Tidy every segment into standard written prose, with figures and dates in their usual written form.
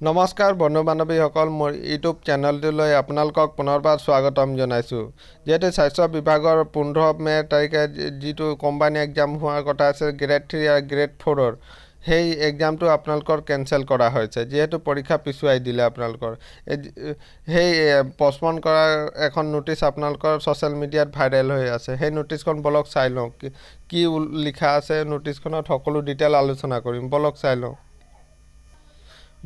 নমস্কাৰ বন্ধু বান্ধৱীসকল, মোৰ ইউটিউব চেনেলটোলৈ আপোনালোকক পুনৰবাৰ স্বাগতম জনাইছোঁ। যিহেতু স্বাস্থ্য বিভাগৰ 15 মে তাৰিখে যিটো কোম্পানী এক্সাম হোৱাৰ কথা আছে গ্ৰেড 3 আৰু গ্ৰেড 4-ৰ, সেই এক্সামটো আপোনালোকৰ কেঞ্চেল কৰা হৈছে। যিহেতু পৰীক্ষা পিছুৱাই দিলে আপোনালোকৰ, সেই পষ্টপন কৰাৰ এখন নোটিছ আপোনালোকৰ ছ'চিয়েল মিডিয়াত ভাইৰেল হৈ আছে। সেই নোটিছখন বলক চাই লওঁ, কি লিখা আছে নোটিছখনত সকলো ডিটেইল আলোচনা কৰিম। বলক চাই লওঁ।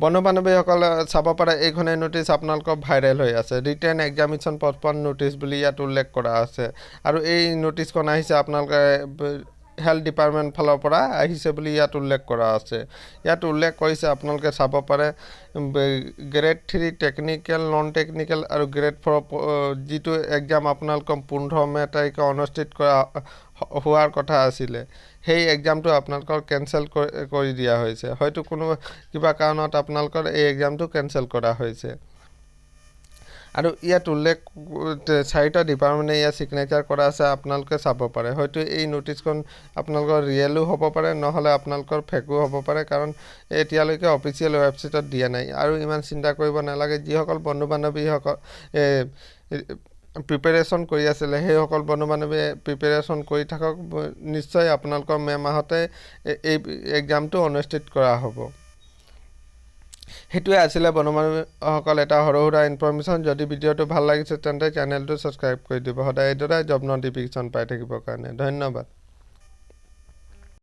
বন্ধু বান্ধৱীসকলে চাব পাৰে, এইখনেই নোটিছ আপোনালোকৰ ভাইৰেল হৈ আছে। ৰিটেন এক্সামিনেশ্যন পষ্টপন নোটিছ বুলি ইয়াত উল্লেখ কৰা আছে। আৰু এই নোটিছখন আহিছে আপোনালোকে হেল্থ ডিপাৰ্টমেণ্ট ফালৰ পৰা আহিছে বুলি ইয়াত উল্লেখ কৰা আছে। ইয়াত উল্লেখ কৰিছে, আপোনালোকে চাব পাৰে, গ্ৰেড 3 টেকনিকেল, নন টেকনিকেল আৰু গ্ৰেড 4 যিটো এক্সাম আপোনালোকৰ 15 মে তাৰিখে অনুষ্ঠিত হোৱাৰ কথা আছিলে, সেই এক্সামটো আপোনালোকৰ কেঞ্চেল কৰি দিয়া হৈছে। হয়তো কোনো কিবা কাৰণত আপোনালোকৰ এই এক্সামটো কেঞ্চেল কৰা হৈছে। আৰু ইয়াত উল্লেখ 4টা ডিপাৰ্টমেণ্টে ইয়াত ছিগনেচাৰ কৰা আছে, আপোনালোকে চাব পাৰে। হয়তো এই নোটিছখন আপোনালোকৰ ৰিয়েলো হ'ব পাৰে, নহ'লে আপোনালোকৰ ফেকো হ'ব পাৰে, কাৰণ এতিয়ালৈকে অফিচিয়েল ৱেবছাইটত দিয়া নাই। আৰু ইমান চিন্তা কৰিব নালাগে। যিসকল বন্ধু বান্ধৱীসকল প্ৰিপেৰেশ্যন কৰি আছিলে, সেইসকল বন্ধু বান্ধৱীয়ে প্ৰিপেৰেশ্যন কৰি থাকক। নিশ্চয় আপোনালোকৰ মে মাহতে এই এক্সামটো অনুষ্ঠিত কৰা হ'ব। সেইটোৱে আছিলে বন্ধু বান্ধৱীসকল এটা সৰু সুৰা ইনফৰ্মেশ্যন। যদি ভিডিঅ'টো ভাল লাগিছে তেন্তে চেনেলটো ছাবস্ক্ৰাইব কৰি দিব। সদায় এইদৰে জব ন'টিফিকেশ্যন পাই থাকিবৰ কাৰণে। ধন্যবাদ।